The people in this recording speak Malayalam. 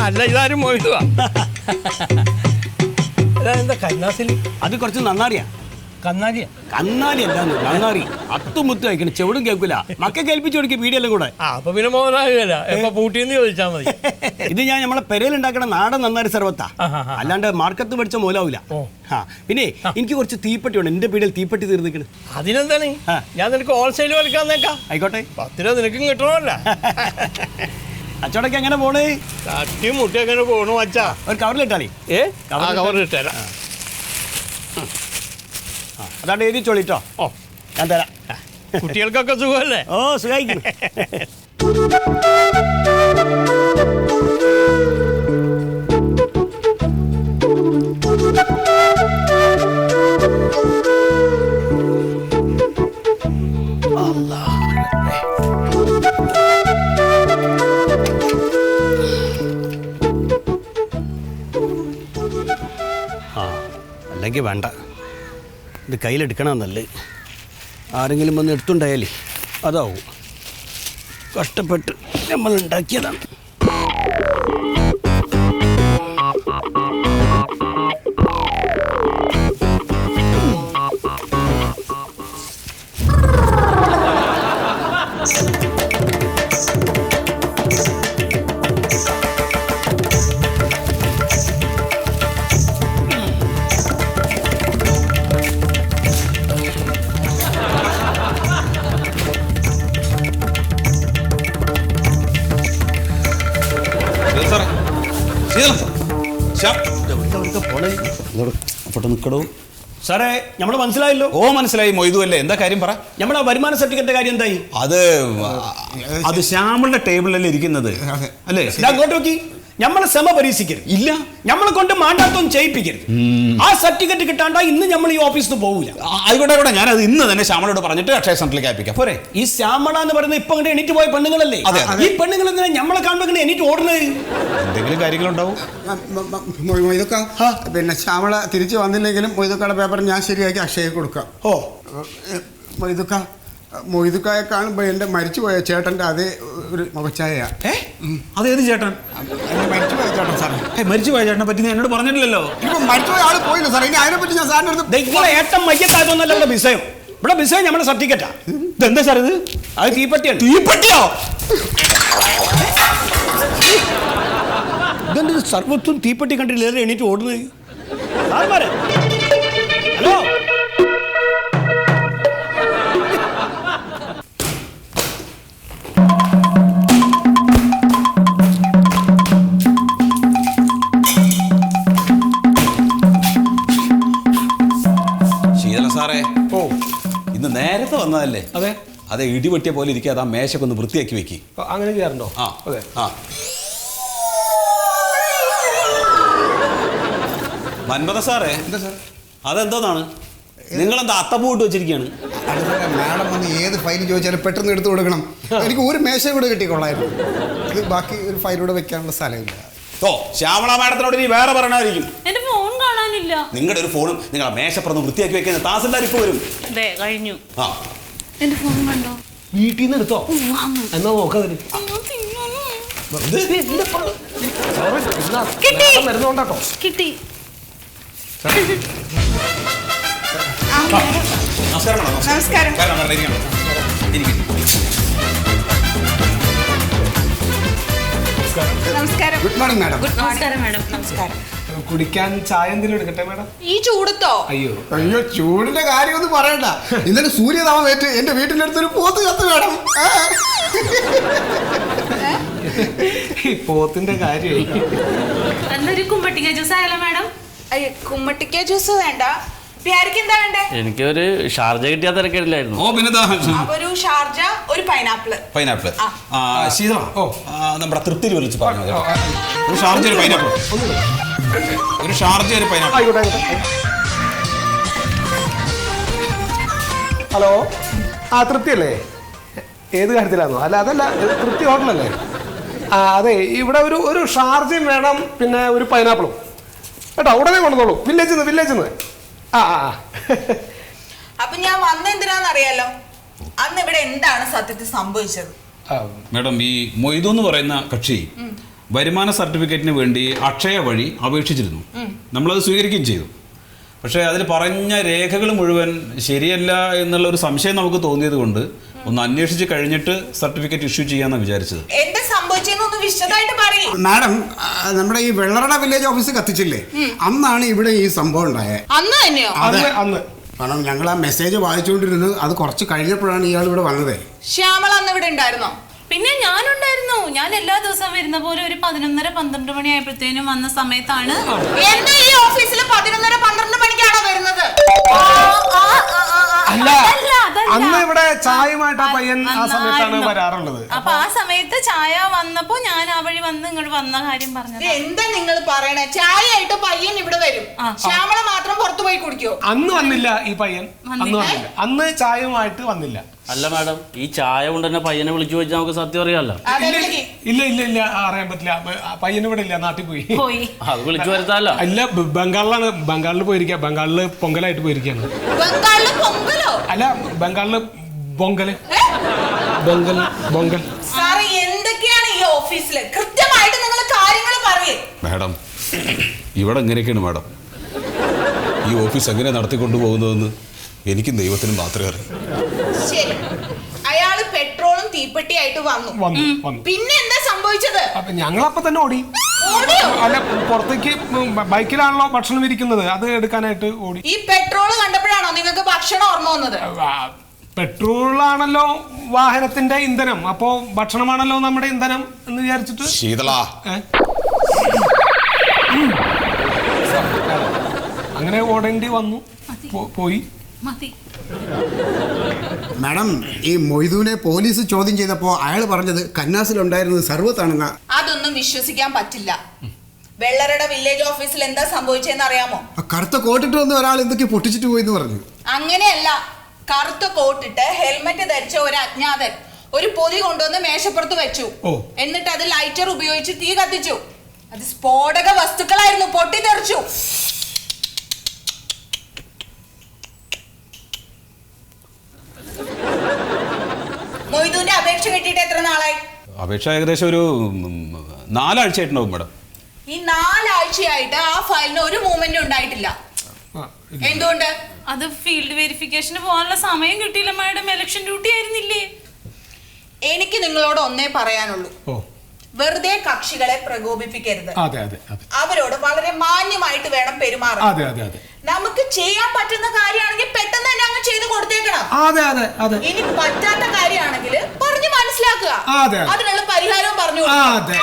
അല്ല ഇതാരും മൊയ്തുവാ. എന്താ കന്നാസില്? അത് കുറച്ച് നന്നാറിയാ. കന്നാലിയാ? കന്നാലി എന്താന്ന് നന്നാറി അത്തുമുത്ത് കഴിക്കണം, ചെവിടും കേൾക്കൂല. മക്ക കേൾപ്പിച്ചു കൊടുക്കുക വീഡിയോല്ലാം കൂടെ. അപ്പൊ പിന്നെ മോനാകില്ല, എപ്പൊ പൂട്ടിന്ന് ചോദിച്ചാൽ മതി. ഇത് ഞാൻ നമ്മളെ പെരയിൽ ഉണ്ടാക്കണ നാടൻ നന്നാരി സർവത്താ, അല്ലാണ്ട് മാർക്കത്ത് മേടിച്ച മൂലാവൂല. പിന്നെ എനിക്ക് കുറച്ച് തീപ്പെട്ടി ഉണ്ട്, എന്റെ പീടിയിൽ തീപ്പെട്ടി തീർന്നിക്കണ്. അതിനെന്താണ്, ഞാൻ നിനക്ക് ഹോൾസെയിൽ വിൽക്കാന്നേക്കാം. ആയിക്കോട്ടെ, 10 രൂപ നിനക്കും കിട്ടണമല്ല. അച്ചോടൊക്കെ എങ്ങനെ പോണേ? തട്ടി മുട്ടി എങ്ങനെ പോണു അച്ഛാ? ഒരു കവറിലിട്ടാളി. കവറിലിട്ടേരാ. അതാണ്ട് എഴുതി ചോളിട്ടോ. ഓ ഞാൻ തരാം. കുട്ടികൾക്കൊക്കെ സുഖമല്ലേ? ഓ സുഖായിരിക്കും. അല്ലെങ്കിൽ വേണ്ട, ഇത് കയ്യിലെടുക്കണമെന്നല്ലേ. ആരെങ്കിലും വന്ന് എടുത്തുണ്ടായാലേ അതാവും. കഷ്ടപ്പെട്ട് നമ്മൾ ഉണ്ടാക്കിയതാണ്. സാറേ നമ്മൾ മനസ്സിലായല്ലോ. ഓ മനസ്സിലായി. മൊയ്തു അല്ലേ? എന്താ കാര്യം പറ. നമ്മളെ വരുമാന സർട്ടിഫിക്കറ്റ് കാര്യം എന്തായി? അത് ശ്യാമളുടെ ടേബിളിലല്ലേ ഇരിക്കുന്നത് അല്ലേ? അങ്ങോട്ട് നോക്കി. നമ്മളെ സമ പരീക്ഷിക്കരുത്. ഇല്ല, നമ്മളെ കൊണ്ട് മാണ്ടാത്തൊന്നും ചെയ്യിപ്പിക്കരുത്. ആ സർട്ടിഫിക്കറ്റ് കിട്ടാണ്ട ഇന്ന് നമ്മൾ ഈ ഓഫീസിൽ നിന്ന് പോകില്ല. ആയിക്കോട്ടെ, ഞാനത് ഇന്ന് തന്നെ ശ്യാമളോട് പറഞ്ഞിട്ട് അക്ഷയ സെന്ററിലേക്ക് അയപ്പിക്കാം. പോരെ? ഈ ശ്യാമള എന്ന് പറയുന്നത് ഇപ്പൊ അങ്ങോട്ട് എണീറ്റ് പോയ പെണ്ണുങ്ങളല്ലേ? ഈ പെണ്ണുങ്ങൾ എന്തിനാ നമ്മളെ കാണുമ്പോൾ എണീറ്റ് ഓടുന്നത്? എന്തെങ്കിലും കാര്യങ്ങളുണ്ടാവും. മൊയ്തൊക്കെ പിന്നെ ശ്യാമള തിരിച്ചു വന്നില്ലെങ്കിലും മൊയ്തൊക്കയുടെ പേപ്പർ ഞാൻ ശരിയാക്കി അക്ഷയക്ക് കൊടുക്കാം. ഓ മൊയ്തുക്കായെ കാണുമ്പോൾ എൻ്റെ മരിച്ചുപോയ ചേട്ടൻ്റെ അതേ ഒരു മുഖച്ഛായ. അതേത് ചേട്ടൻ? മരിച്ചുപോയ ചേട്ടൻ സാറേ. മരിച്ചുപോയ ചേട്ടനെ പറ്റി എന്നോട് പറഞ്ഞിട്ടില്ലല്ലോ. ഇപ്പം മരിച്ചുപോയ ആൾ പോയില്ല സാറേ. ഇനി അതിനെപ്പറ്റി ഞാൻ സാറിൻ്റെ അടുത്ത് നിങ്ങളെ ഏട്ടം മയ്യത്തായതൊന്നല്ല ഇവിടെ വിഷയം. ഇവിടെ വിഷയം നമ്മുടെ സർട്ടിഫിക്കറ്റാ. ഇതെന്താ സാർ ഇത്? അത് തീപ്പെട്ടിയാണ്. തീപ്പെട്ടിയോ? ഇതെന്ത് സർവത്തും തീപ്പെട്ടി കണ്ടിട്ട് എണീറ്റ് ഓടുന്നത്? ഹലോ, സാറേ. ഓ, ഇന്ന് നേരത്തെ വന്നതല്ലേ? അതെ. അതെ, ഇടിപൊട്ടിയ പോലെ ഇരിക്കുക. ആ മേശൊക്കെ ഒന്ന് വൃത്തിയാക്കി വെക്കി. അങ്ങനെ ചെയ്യാറുണ്ടോ? ആ അതെ. മൻമത സാറേ, അതെന്തോന്നാണ്? നിങ്ങളെന്താ അത്തപ്പൂട്ട് വെച്ചിരിക്കുകയാണ്? മാഡം വന്ന് ഏത് ഫയൽ ചോദിച്ചാലും പെട്ടെന്ന് എടുത്തു കൊടുക്കണം. എനിക്ക് ഒരു മേശ കൂടെ കിട്ടിക്കൊള്ളായിരുന്നു. ഇത് ബാക്കി ഒരു ഫയൽ കൂടെ വെക്കാനുള്ള സ്ഥലമില്ല. ഓ, ശ്യാമള മാഡത്തിനോട് ഇനി വേറെ പറയണമായിരിക്കും. നിങ്ങളുടെ ഒരു ഫോണും നിങ്ങളെ മേശപ്പുറന്ന് വൃത്തിയാക്കി വെക്കുന്ന താസിൽദാർ ഇപ്പൊ വരും. കഴിഞ്ഞു. ആ, എന്റെ ഫോൺ കണ്ടോ? വീട്ടിൽ നിന്ന് എടുത്തോ? എന്നാ നോക്കാതിന് വരുന്നോണ്ടാട്ടോ. കിട്ടി. നമസ്കാരം. നമസ്കാരം. Good morning madam. നമസ്കാരം മാഡം. നമസ്കാരം. കുടിക്കാൻ ചായ എന്തെങ്കിലും എടുക്കട്ടെ മാഡം? ഈ ചൂടത്തോ? അയ്യോ ചൂടിന്റെ കാര്യമൊന്നും പറയണ്ട. ഇന്നലെ സൂര്യതാമം ഏറ്റ് എന്റെ വീട്ടിന്റെ അടുത്തൊരു പോത്ത് ചത്ത് വേണം. ഈ പോത്തിന്റെ കാര്യമായി. എന്നൊരു കുമ്പട്ടിക്ക ജ്യൂസ് ആയാലോ മാഡം? കുമ്മട്ടിക്ക ജ്യൂസ് വേണ്ട. എന്താ വേണ്ടേ? എനിക്കൊരു ഷാർജ കിട്ടിയാൽ തിരക്കില്ലായിരുന്നു. ഓ, പിന്നെ ഒരു ഷാർജ, ഒരു പൈനാപ്പിൾ. ശീതള. ഓ, നമ്മുടെ തൃപ്തിയിൽ വിളിച്ച് പറഞ്ഞു. ഒരു ഷാർജ, ഒരു പൈനാപ്പിൾ. ഒരു ഷാർജ, ഒരു പൈനാപ്പിൾ. ഹലോ, ആ തൃപ്തി അല്ലേ? ഏത് കാര്യത്തിലാണോ? അല്ല അതല്ല, തൃപ്തി ഹോട്ടലല്ലേ? ആ അതെ, ഇവിടെ ഒരു ഷാർജയും വേണം, പിന്നെ ഒരു പൈനാപ്പിളും കേട്ടോ. ഉടനെ കൊണ്ടുവന്നോളൂ. വില്ലേജിൽ നിന്ന്. അപ്പൊ ഞാൻ വന്ന എന്തിനാന്നറിയാലോ? അന്ന് ഇവിടെ എന്താണ് സത്യത്തിൽ സംഭവിച്ചത്? മാഡം, ഈ മൊയ്തു എന്ന് പറയുന്ന കക്ഷി വരുമാന സർട്ടിഫിക്കറ്റിന് വേണ്ടി അക്ഷയ വഴി അപേക്ഷിച്ചിരുന്നു. നമ്മളത് സ്വീകരിക്കുകയും ചെയ്തു. പക്ഷേ അതിൽ പറഞ്ഞ രേഖകൾ മുഴുവൻ ശരിയല്ല എന്നുള്ള ഒരു സംശയം നമുക്ക് തോന്നിയത് കൊണ്ട് ഒന്ന് അന്വേഷിച്ച് കഴിഞ്ഞിട്ട് സർട്ടിഫിക്കറ്റ് ഇഷ്യൂ ചെയ്യാന്നാണ് വിചാരിച്ചത്. എന്താ സംഭവിച്ചെന്നൊന്ന് വിശദമായിട്ട് പറയും. മാഡം, നമ്മുടെ ഈ വെള്ളറട വില്ലേജ് ഓഫീസ് കത്തിച്ചില്ലേ, അന്നാണ് ഇവിടെ ഈ സംഭവം ഉണ്ടായത്. അന്ന് തന്നെയോ? അന്ന് കാരണം ഞങ്ങൾ ആ മെസ്സേജ് വായിച്ചുകൊണ്ടിരുന്നത് അത് കുറച്ച് കഴിഞ്ഞപ്പോഴാണ് ഇയാൾ ഇവിടെ വന്നത്. ശ്യാമള അന്ന് ഇവിടെ ഉണ്ടായിരുന്നോ? പിന്നെ ഞാനുണ്ടായിരുന്നു. ഞാൻ എല്ലാ ദിവസവും വരുന്ന പോലെ ഒരു 11:30-12 മണിയായപ്പോഴത്തേനും വന്ന സമയത്താണ്. എന്താ ഈ ഓഫീസിൽ 11:30-12 മണിക്കാണോ വരുന്നത്? അല്ല, അന്ന് ഇവിടെ ചായയുമായിട്ട് ആ പയ്യൻ ആ സമയത്താണ് വരാറുള്ളത്. അപ്പൊ ആ സമയത്ത് ചായ വന്നപ്പോ ഞാൻ ആ വഴി വന്ന് ഇങ്ങോട്ട് വന്ന കാര്യം പറഞ്ഞത്. എന്താ നിങ്ങൾ പറയണേ? ചായ ആയിട്ട് പയ്യൻ ഇവിടെ വരും, ശ്യാമള മാത്രം പുറത്തു പോയി കുടിക്കോ? അന്ന് വന്നില്ല ഈ പയ്യൻ, അന്ന് വന്നില്ല. അന്ന് ചായയുമായിട്ട് വന്നില്ല. അല്ല മാഡം, ഈ ചായ കൊണ്ട് തന്നെ പയ്യനെ വിളിച്ചു ചോദിച്ചാൽ നമുക്ക് സത്യം അറിയാമല്ലോ. ഇല്ല അറിയാൻ പറ്റില്ല. പയ്യന് ഇവിടെ ഇല്ല, നാട്ടിൽ പോയി. അത് വിളിച്ചു വരുത്താല്ലോ. അല്ല, ബംഗാളിലാണ്. ബംഗാളിൽ പോയിരിക്കുക. ബംഗാളില് പൊങ്കലായിട്ട് പോയിരിക്കുകയാണ്. അല്ല, ബംഗാളില് പൊങ്കൽ. സാറേ, എന്തൊക്കെയാണ് ഈ ഓഫീസില്? കൃത്യമായിട്ട് നിങ്ങൾ കാര്യങ്ങൾ പറയേ. മാഡം, ഇവിടെ എങ്ങനെയൊക്കെയാണ് മാഡം ഈ ഓഫീസ് എങ്ങനെ നടത്തിക്കൊണ്ടു പോകുന്നതെന്ന് എനിക്കും ദൈവത്തിനും മാത്രമേ അറിയൂ. ശരി, അയാള് പെട്രോളും തീപ്പെട്ടിയായിട്ട് വന്നു. പിന്നെ എന്താ സംഭവിച്ചത്? ഞങ്ങളപ്പോ തന്നെ ഓടി. അല്ല, പുറത്തേക്ക് ബൈക്കിലാണല്ലോ ഭക്ഷണം ഇരിക്കുന്നത്, അത് എടുക്കാനായിട്ട് ഓടി. ഈ പെട്രോൾ കണ്ടപ്പോഴാണോ നിങ്ങൾക്ക് ഭക്ഷണം ഓർമ്മ വന്നത്? പെട്രോളാണല്ലോ വാഹനത്തിന്റെ ഇന്ധനം, അപ്പോ ഭക്ഷണമാണല്ലോ നമ്മുടെ ഇന്ധനം എന്ന് വിചാരിച്ചിട്ട് ശീതള അങ്ങനെ ഓടേണ്ടി വന്നു. പോയി. മാഡം, ഈ മൊയ്തുവിനെ പോലീസ് ചോദ്യം ചെയ്തപ്പോ അയാൾ പറഞ്ഞത് കന്നാസിലുണ്ടായിരുന്നത് സർവത്താണെന്ന. അതൊന്നും വിശ്വസിക്കാൻ പറ്റില്ല. വെള്ളറട വില്ലേജ് ഓഫീസിൽ എന്താ സംഭവിച്ചെന്ന് അറിയാമോ? കറുത്ത കോട്ടിട്ട് വന്ന ഒരാൾ എന്തൊക്കെ പൊട്ടിച്ചിട്ട് പോയെന്ന് പറഞ്ഞു. അങ്ങനെയല്ല, കറുത്ത കോട്ടിട്ട് ഹെൽമെറ്റ് ധരിച്ച ഒരു അജ്ഞാതൻ ഒരു പൊതി കൊണ്ടുവന്ന് മേശപ്പുറത്ത് വെച്ചു. എന്നിട്ട് അത് ലൈറ്റർ ഉപയോഗിച്ച് തീ കത്തിച്ചു. അത് സ്ഫോടക വസ്തുക്കളായിരുന്നു, പൊട്ടിത്തെറിച്ചു. മൊയ്തുവിന്റെ അപേക്ഷ കിട്ടിയിട്ട് എത്ര നാളായി? അപേക്ഷ ഏകദേശം ഒരു 4 ആഴ്ചയായിട്ടുണ്ടാവും മാഡം. ഈ 4 ആഴ്ചയായിട്ട് ആ ഫയലിന് ഒരു മൂവ്മെന്റ് ഉണ്ടായിട്ടില്ല. എന്തുകൊണ്ട്? അത് ഫീൽഡ് വെരിഫിക്കേഷന് പോകാനുള്ള സമയം കിട്ടിയില്ല മാഡം. ഇലക്ഷൻ ഡ്യൂട്ടി ആയിരുന്നില്ലേ? എനിക്ക് നിങ്ങളോട് ഒന്നേ പറയാനുള്ളൂ, വെറുതെ കക്ഷികളെ പ്രകോപിപ്പിക്കരുത്. അവരോട് വളരെ മാന്യമായിട്ട് വേണം പെരുമാറാൻ. നമുക്ക് ചെയ്യാൻ പറ്റുന്ന കാര്യമാണെങ്കിൽ പെട്ടെന്ന് തന്നെ അങ്ങ് ചെയ്ത് കൊടുത്തേക്കണം. ഇനി പറ്റാത്ത കാര്യമാണെങ്കിൽ പറഞ്ഞു മനസ്സിലാക്കുക, അതിനുള്ള പരിഹാരവും പറഞ്ഞു കൊടുക്കുക.